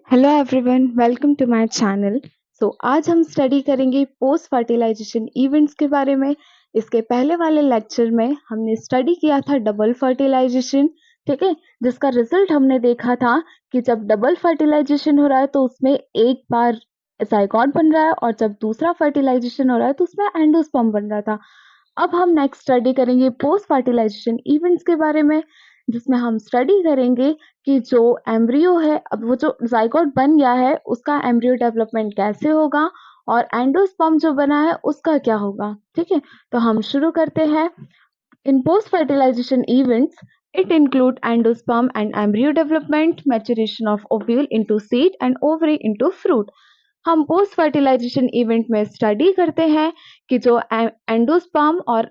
Hello everyone, welcome to my channel. आज हम study करेंगे पोस्ट फर्टिलाइजेशन इवेंट्स के बारे में। इसके पहले वाले लेक्चर में हमने स्टडी किया था डबल फर्टिलाइजेशन, ठीक है, जिसका रिजल्ट हमने देखा था कि जब डबल फर्टिलाइजेशन हो रहा है तो उसमें एक बार जाइगोट बन रहा है और जब दूसरा फर्टिलाइजेशन हो रहा है तो उसमें एंडोस्पर्म बन रहा था। अब हम नेक्स्ट स्टडी करेंगे पोस्ट फर्टिलाइजेशन इवेंट्स के बारे में, जिसमें हम स्टडी करेंगे कि जो एम्ब्रियो है, अब वो जो जाइगोट बन गया है उसका एम्ब्रियो डेवलपमेंट कैसे होगा और एंडोस्पर्म जो बना है उसका क्या होगा। ठीक है, तो हम शुरू करते हैं। In post-fertilization events, it include endosperm and embryo development, maturation of ovule into seed and ovary into fruit. हम पोस्ट फर्टिलाइजेशन इवेंट में स्टडी करते हैं कि जो एंडोस्पर्म और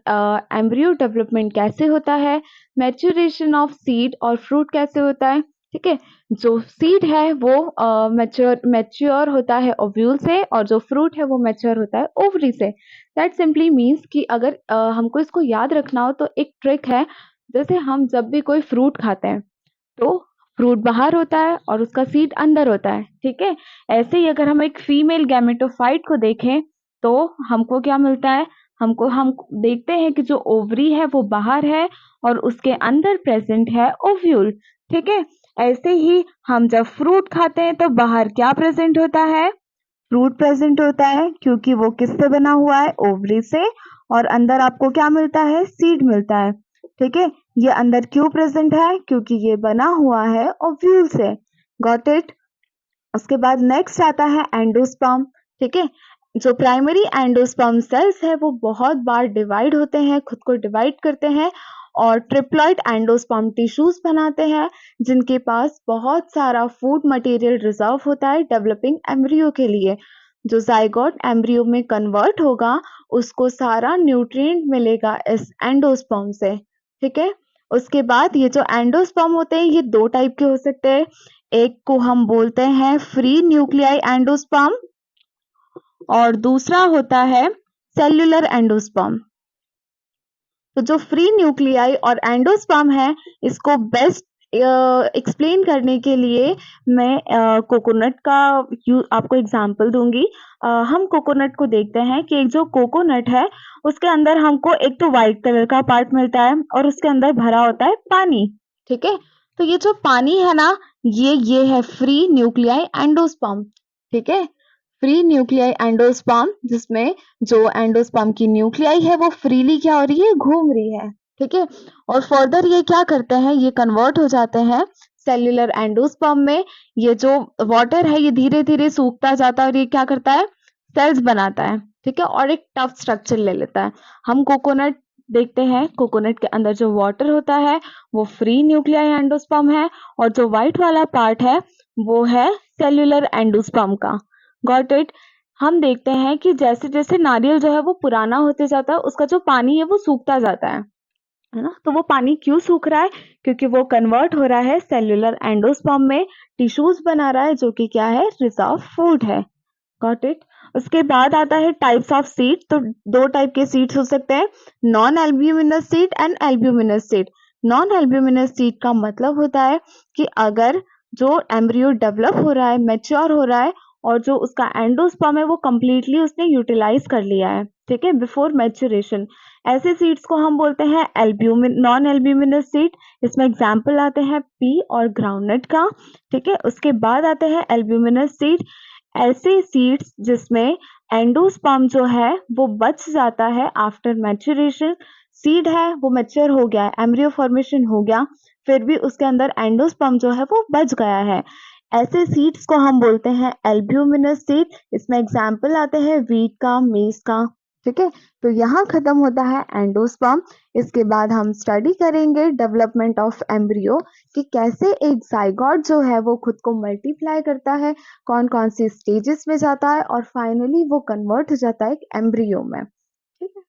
एम्ब्रियो डेवलपमेंट कैसे होता है, मैच्योरेशन ऑफ सीड और फ्रूट कैसे होता है। ठीक है, जो सीड है वो मैच्योर होता है ओव्यूल से और जो फ्रूट है वो मैच्योर होता है ओवरी से। दैट सिंपली मीन्स कि अगर हमको इसको याद रखना हो तो एक ट्रिक है, जैसे हम जब भी कोई फ्रूट खाते हैं तो फ्रूट बाहर होता है और उसका सीड अंदर होता है। ठीक है, ऐसे ही अगर हम एक फीमेल गैमेटोफाइट को देखें तो हमको क्या मिलता है, हम देखते हैं कि जो ओवरी है वो बाहर है और उसके अंदर प्रेजेंट है ओव्यूल। ठीक है, ऐसे ही हम जब फ्रूट खाते हैं तो बाहर क्या प्रेजेंट होता है, फ्रूट प्रेजेंट होता है, क्योंकि वो किससे बना हुआ है, ओवरी से, और अंदर आपको क्या मिलता है, सीड मिलता है। ठीक है, ये अंदर क्यों प्रेजेंट है, क्योंकि ये बना हुआ है ओव्यूल से। Got it. उसके बाद नेक्स्ट आता है एंडोस्पर्म। ठीक है, जो प्राइमरी एंडोस्पर्म सेल्स है वो बहुत बार डिवाइड होते हैं, खुद को डिवाइड करते हैं और ट्रिप्लॉइड एंडोस्पर्म टिश्यूज बनाते हैं, जिनके पास बहुत सारा फूड मटेरियल रिजर्व होता है डेवलपिंग एम्ब्रियो के लिए। जो जाइगोट एम्ब्रियो में कन्वर्ट होगा उसको सारा न्यूट्रिएंट मिलेगा इस एंडोस्पर्म से। ठीक है, उसके बाद ये जो एंडोस्पर्म होते हैं ये दो टाइप के हो सकते हैं। एक को हम बोलते हैं फ्री न्यूक्लियाई एंडोस्पर्म और दूसरा होता है सेल्यूलर एंडोस्पर्म। तो जो फ्री न्यूक्लियाई और एंडोस्पर्म है इसको बेस्ट एक्सप्लेन करने के लिए मैं कोकोनट का आपको एग्जांपल दूंगी। हम कोकोनट को देखते हैं कि एक जो कोकोनट है उसके अंदर हमको एक तो व्हाइट कलर का पार्ट मिलता है और उसके अंदर भरा होता है पानी। ठीक है, तो ये जो पानी है ना, ये है फ्री न्यूक्लियाई एंडोस्पर्म। ठीक है, फ्री न्यूक्लियाई एंडोस्पर्म, जिसमें जो एंडोस्पर्म की न्यूक्लियाई है वो फ्रीली क्या हो रही है, घूम रही है। ठीक है, और फर्दर ये क्या करते हैं, ये कन्वर्ट हो जाते हैं सेल्यूलर एंडोस्पर्म में। ये जो वाटर है ये धीरे धीरे सूखता जाता है और ये क्या करता है, सेल्स बनाता है। ठीक है, और एक टफ स्ट्रक्चर ले लेता है। हम कोकोनट देखते हैं, कोकोनट के अंदर जो वाटर होता है वो फ्री न्यूक्लियाई एंडोस्पर्म है और जो व्हाइट वाला पार्ट है वो है सेल्यूलर एंडोस्पर्म का। Got it. हम देखते हैं कि जैसे जैसे नारियल जो है वो पुराना होते जाता है उसका जो पानी है वो सूखता जाता है ना। तो वो पानी क्यों सूख रहा है, क्योंकि वो कन्वर्ट हो रहा है सेल्यूलर एंडोस्पर्म में, टिश्यूज बना रहा है जो कि क्या है, रिजर्व फूड है। Got it. उसके बाद आता है टाइप्स ऑफ सीड। तो दो टाइप के सीड्स हो सकते हैं, non albuminous seed and albuminous seed. Non albuminous seed का मतलब होता है कि अगर जो एम्ब्रियो डेवलप हो रहा है, मैच्योर हो रहा है और जो उसका एंडोस्पर्म है वो कंप्लीटली उसने यूटिलाइज कर लिया है, ठीक है, बिफोर मैच्योरेशन, ऐसे सीड्स को हम बोलते हैं नॉन एल्ब्यूमिनस सीड। इसमें एग्जाम्पल आते हैं पी और ग्राउंडनट का। ठीक है, उसके बाद आते हैं एल्ब्यूमिनस सीड, ऐसे सीड्स जिसमें एंडोस्पर्म जो है वो बच जाता है आफ्टर मैच्योरेशन। सीड है वो मैच्योर हो गया है, एम्ब्रियो फॉर्मेशन हो गया, फिर भी उसके अंदर एंडोस्पर्म जो है वो बच गया है। ऐसे सीड्स को हम बोलते हैं एल्ब्यूमिनस सीड। इसमें एग्जाम्पल आते हैं वीट का, मेज का। ठीक है, तो यहाँ खत्म होता है एंडोस्पर्म। इसके बाद हम स्टडी करेंगे डेवलपमेंट ऑफ एम्ब्रियो, कि कैसे एक जाइगोट जो है वो खुद को मल्टीप्लाई करता है, कौन कौन सी स्टेजेस में जाता है और फाइनली वो कन्वर्ट हो जाता है एक एम्ब्रियो में। ठीक है,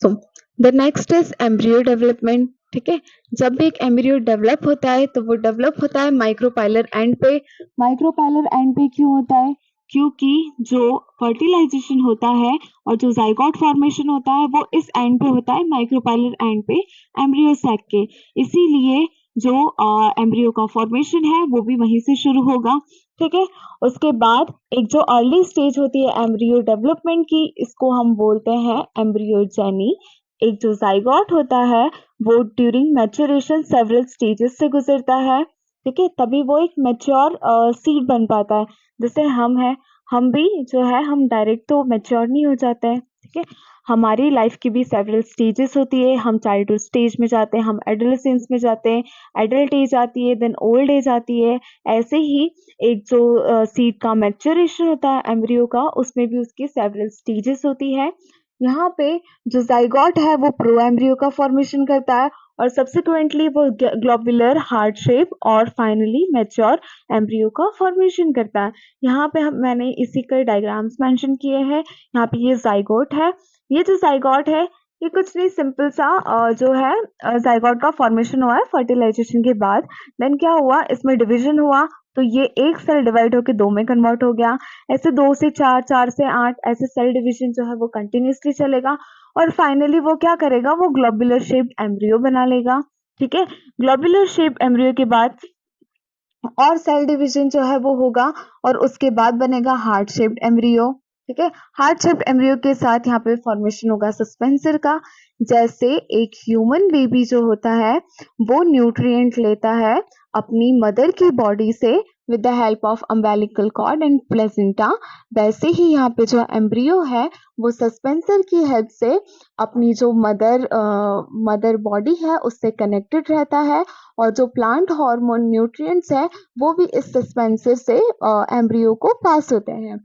so the next is embryo development. ठीक है, जब भी एक एम्ब्रियो डेवलप होता है तो वो डेवलप होता है माइक्रोपाइलर एंड पे। माइक्रोपाइलर एंड पे क्यों होता है, क्योंकि जो फर्टिलाइजेशन होता है और जो जाइगोट फॉर्मेशन होता है वो इस एंड पे होता है, माइक्रोपाइलर एंड पे, एम्ब्रियो सैक के। इसीलिए जो एम्ब्रियो का फॉर्मेशन है वो भी वहीं से शुरू होगा। ठीक है। उसके बाद एक जो अर्ली स्टेज होती है एम्ब्रियो डेवलपमेंट की, इसको हम बोलते हैं एम्ब्रियोजेनी। एक जो जाइगोट होता है वो ड्यूरिंग मैच्योरेशन सेवरल स्टेजेस से गुजरता है, ठीक है, तभी वो एक मैच्योर सीड बन पाता है। जैसे हम हैं, हम भी जो है हम डायरेक्ट तो मैच्योर नहीं हो जाते हैं, ठीक है। हमारी लाइफ की भी सेवरल स्टेजेस होती है। हम चाइल्डहुड स्टेज में जाते हैं, हम एडोलेसेंस में जाते हैं, एडल्ट एज आती है, देन ओल्ड एज आती है। ऐसे ही एक जो सीड का मैच्योरेशन होता है एम्ब्रियो का, उसमें भी उसकी सेवरल स्टेजेस होती है। यहाँ पे जो जाइगोट है वो प्रो एम्ब्रियो का फॉर्मेशन करता है और सब्सिक्वेंटली वो ग्लोबुलर हार्ट शेप और फाइनली मैच्योर एम्ब्रियो का फॉर्मेशन करता है। यहाँ पे मैंने इसी के डायग्राम्स मेंशन किए हैं। यहाँ पे ये जाइगोट है। ये जो जाइगोट है ये कुछ नहीं, सिंपल सा जो है जाइगोट का फॉर्मेशन हुआ है फर्टिलाइजेशन के बाद। देन क्या हुआ, इसमें डिवीजन हुआ, तो ये एक सेल डिवाइड होकर 2 में कन्वर्ट हो गया। ऐसे 2 से 4, 4 से 8 ऐसे सेल डिवीजन जो है वो कंटिन्यूअसली चलेगा और फाइनली वो क्या करेगा, वो ग्लोबुलर शेप्ड एम्ब्रियो बना लेगा, ठीक है। ग्लोबुलर शेप्ड एम्ब्रियो के बाद और सेल डिवीजन जो है वो होगा और उसके बाद बनेगा हार्ट शेप्ड एम्ब्रियो, ठीक है। हार्ट शेप्ड एम्ब्रियो के साथ यहाँ पे फॉर्मेशन होगा सस्पेंसर का। जैसे एक ह्यूमन बेबी जो होता है वो न्यूट्रिएंट लेता है अपनी मदर की बॉडी से with the help of umbilical cord and placenta, वैसे ही यहाँ पे जो एम्ब्रियो है वो सस्पेंसर की हेल्प से अपनी जो मदर बॉडी है उससे कनेक्टेड रहता है और जो प्लांट हार्मोन न्यूट्रिएंट्स है वो भी इस सस्पेंसर से एम्ब्रियो को पास होते हैं,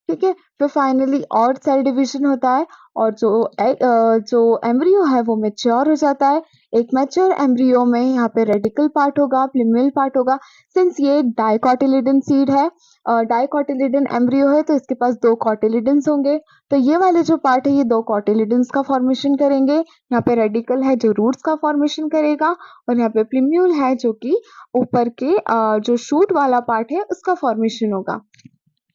ठीक है। फिर फाइनली और सेल डिवीजन होता है और जो एम्ब्रियो है वो मैच्योर हो जाता है। एक मैच्योर एम्ब्रियो में यहाँ पे रेडिकल पार्ट होगा, प्लूमेल पार्ट होगा। सिंस ये एक डाइकोटिलिडन सीड है, डाइकोटिलिडन एम्ब्रियो है, तो इसके पास 2 कोटिलिडन्स होंगे। तो ये वाले जो पार्ट है ये 2 कोटिलिडन्स का फॉर्मेशन करेंगे। यहाँ पे रेडिकल है जो रूट्स का फॉर्मेशन करेगा और यहाँ पे प्लूम्यूल है जो कि ऊपर के जो शूट वाला पार्ट है उसका फॉर्मेशन होगा,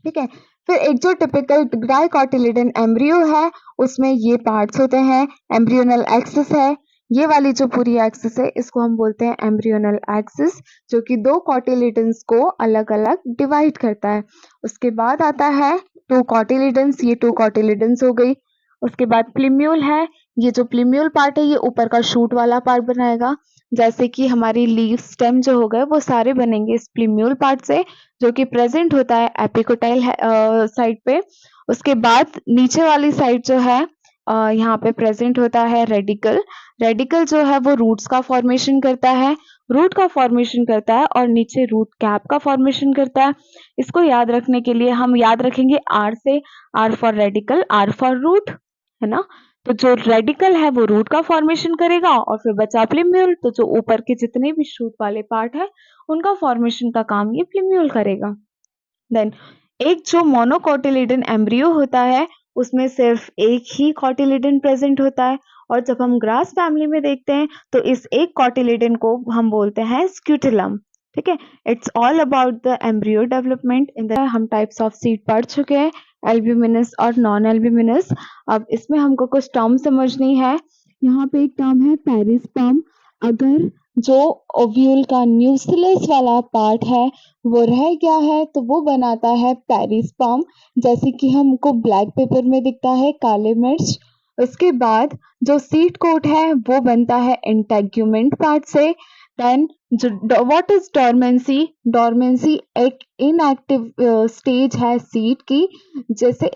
ठीक है। फिर एक जो टिपिकल डाइकोटिलिडन एम्ब्रियो है उसमें ये पार्ट्स होते हैं। एम्ब्रियोनल एक्सिस है, ये वाली जो पूरी एक्सिस है इसको हम बोलते हैं एम्ब्रियोनल एक्सिस, जो कि 2 कोटिलिडन्स को अलग अलग डिवाइड करता है। उसके बाद आता है 2 कोटिलिडन्स, ये 2 कोटिलिडन्स हो गई। उसके बाद प्लूम्यूल है, ये जो प्लूम्यूल पार्ट है ये ऊपर का शूट वाला पार्ट बनाएगा। जैसे कि हमारी लीफ स्टेम जो हो गए वो सारे बनेंगे इस प्लूम्यूल पार्ट से, जो कि प्रेजेंट होता है एपिकोटाइल साइड पे। उसके बाद नीचे वाली साइड जो है यहाँ पे प्रेजेंट होता है रेडिकल। रेडिकल जो है वो रूट्स का फॉर्मेशन करता है, रूट का फॉर्मेशन करता है और नीचे रूट कैप का फॉर्मेशन करता है। इसको याद रखने के लिए हम याद रखेंगे आर से, R for radical, R for root, है ना। तो जो रेडिकल है वो रूट का फॉर्मेशन करेगा और फिर बचा प्लूम्यूल, तो जो ऊपर के जितने भी शूट वाले पार्ट है उनका फॉर्मेशन का काम ये प्लूम्यूल करेगा। देन एक जो मोनोकोटिलिडन एम्ब्रियो होता है उसमें सिर्फ एक ही कोटिलिडन प्रेजेंट होता है और जब हम ग्रास फैमिली में देखते हैं तो इस एक कोटिलिडन को हम बोलते हैं स्क्यूटिलम, ठीक है। It's all about the embryo development in the हम टाइप्स ऑफ सीड पढ़ चुके हैं, एल्ब्यूमिनस और नॉन एल्ब्यूमिनस। अब इसमें हमको कुछ टर्म समझनी है। यहाँ पे एक टर्म है पेरिस्पर्म। अगर जो ओव्यूल का न्यूक्लियस वाला पार्ट है वो रह गया है तो वो बनाता है पेरिस्पर्म, जैसे कि हमको ब्लैक पेपर में दिखता है काले मिर्च। उसके बाद जो सीड कोट है वो बनता है इंटेग्यूमेंट पार्ट से। देन जो व्हाट इज डोरमेंसी, डोरमेंसी एक इनएक्टिव स्टेज है सीड की। जैसे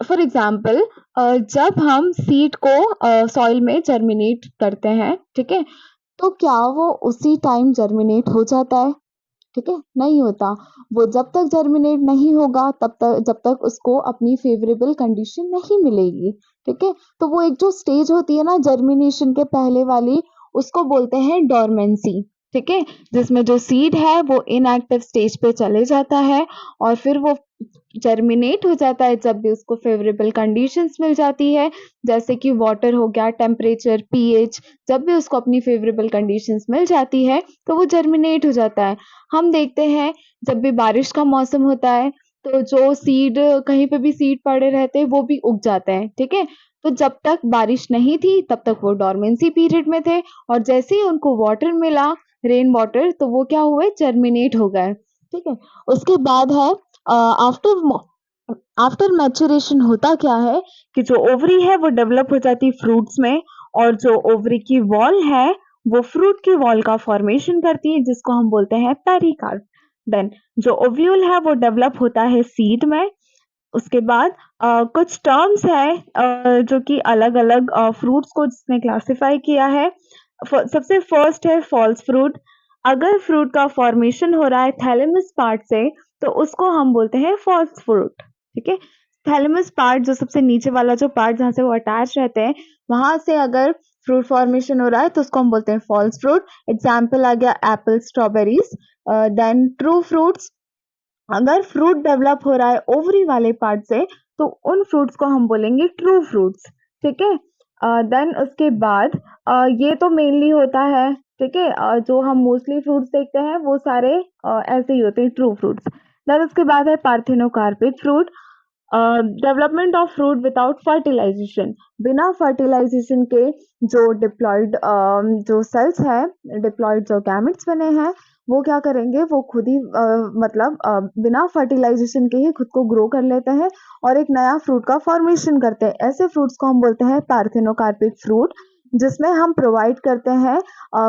फॉर एग्जाम्पल जब हम सीड को सॉइल में जर्मिनेट करते हैं, ठीक है, तो क्या वो उसी टाइम जर्मिनेट हो जाता है? ठीक है, नहीं होता। वो जब तक जर्मिनेट नहीं होगा तब तक, जब तक उसको अपनी फेवरेबल कंडीशन नहीं मिलेगी, ठीक है। तो वो एक जो स्टेज होती है ना जर्मिनेशन के पहले वाली, उसको बोलते हैं डोरमेंसी, ठीक है, जिसमें जो सीड है वो इनएक्टिव स्टेज पे चले जाता है और फिर वो जर्मिनेट हो जाता है जब भी उसको फेवरेबल कंडीशंस मिल जाती है, जैसे कि वाटर हो गया, टेम्परेचर, पीएच, जब भी उसको अपनी फेवरेबल कंडीशंस मिल जाती है तो वो जर्मिनेट हो जाता है। हम देखते हैं जब भी बारिश का मौसम होता है तो जो सीड कहीं पे भी सीड पड़े रहते हैं वो भी उग जाते हैं, ठीक है। तो जब तक बारिश नहीं थी तब तक वो डोरमेंसी पीरियड में थे और जैसे ही उनको वाटर मिला, रेन वाटर, तो वो क्या हुए, जर्मिनेट हो गए। ठीक है। उसके बाद है आफ्टर मैच्योरेशन होता क्या है कि जो ओवरी है वो डेवलप हो जाती है फ्रूट्स में, और जो ओवरी की वॉल है वो फ्रूट की वॉल का फॉर्मेशन करती है, जिसको हम बोलते हैं पेरिकार्प। देन जो ओव्यूल है वो डेवलप होता है सीड में। उसके बाद कुछ टर्म्स है जो कि अलग-अलग फ्रूट्स को जिसने क्लासिफाई किया है। सबसे फर्स्ट है फॉल्स फ्रूट। अगर फ्रूट का फॉर्मेशन हो रहा है थैलेमस पार्ट से, तो उसको हम बोलते हैं फॉल्स फ्रूट, ठीक है? थैलेमस पार्ट जो सबसे नीचे वाला जो पार्ट जहाँ से वो अटैच रहते हैं, वहाँ से अगर फ्रूट फॉर्मेशन हो रहा है तो उसको हम बोलते हैं फॉल्स फ्रूट। एग्ज़ाम्पल आ गया apple, strawberries. Then true fruits, अगर फ्रूट डेवलप हो रहा है ओवरी वाले पार्ट से, तो उन फ्रूट्स को हम बोलेंगे ट्रू फ्रूट्स, ठीक है? देन उसके बाद ये तो मेनली होता है, ठीक है? जो हम मोस्टली फ्रूट्स देखते हैं वो सारे ऐसे ही होते हैं, ट्रू फ्रूट्स। देन उसके बाद है parthenocarpic fruit. Development of fruit without fertilization, बिना फर्टिलाइजेशन के जो डिप्लॉयड जो सेल्स है, डिप्लॉयड जो गैमेट्स बने हैं, वो क्या करेंगे, वो खुद ही मतलब बिना फर्टिलाइजेशन के ही खुद को ग्रो कर लेते हैं और एक नया फ्रूट का फॉर्मेशन करते हैं। ऐसे फ्रूट्स को हम बोलते हैं पार्थेनोकार्पिक फ्रूट, जिसमें हम प्रोवाइड करते हैं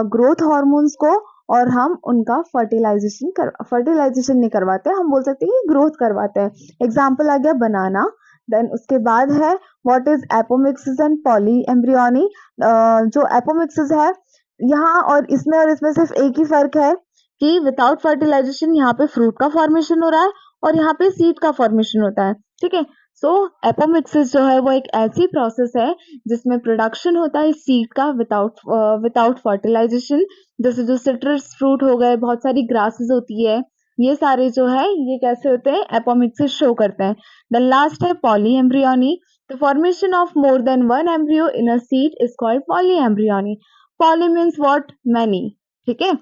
ग्रोथ हार्मोन्स को, और हम उनका फर्टिलाइजेशन नहीं करवाते, हम बोल सकते हैं कि ग्रोथ करवाते हैं। एग्जाम्पल आ गया बनाना। देन उसके बाद है what is apomixis and poly embryony. जो एपोमिक्सिस है यहाँ और इसमें सिर्फ एक ही फर्क है कि विदाउट फर्टिलाइजेशन यहाँ पे फ्रूट का फॉर्मेशन हो रहा है और यहाँ पे सीड का फॉर्मेशन होता है, ठीक है? सो एपोमिक्सिस जो है वो एक ऐसी प्रोसेस है जिसमें प्रोडक्शन होता है सीड का विदाउट फर्टिलाइजेशन। जैसे जो सिट्रस फ्रूट हो गए, बहुत सारी ग्रासेस होती है, ये सारे जो है ये कैसे होते हैं, एपोमिक्सिस शो करते हैं। देन लास्ट है poly embryony. The formation of more than one embryo in a seed is called poly embryony. Poly means what, many, ठीक है?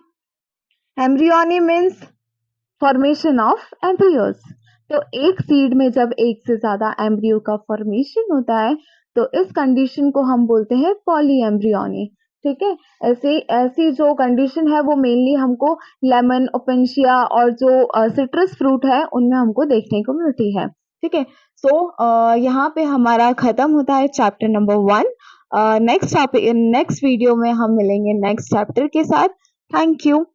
Embryony means formation of embryos. तो एक सीड में जब एक से ज्यादा एम्ब्रियो का फॉर्मेशन होता है, तो इस कंडीशन को हम बोलते हैं पॉली एम्ब्रियोनी, ठीक है? ऐसे ऐसी जो कंडीशन है वो मेनली हमको लेमन, ओपेंशिया और जो सिट्रस फ्रूट है उनमें हमको देखने को मिलती है, ठीक है? सो यहाँ पे हमारा खत्म होता है चैप्टर नंबर 1। नेक्स्ट वीडियो में हम मिलेंगे नेक्स्ट चैप्टर के साथ। Thank you.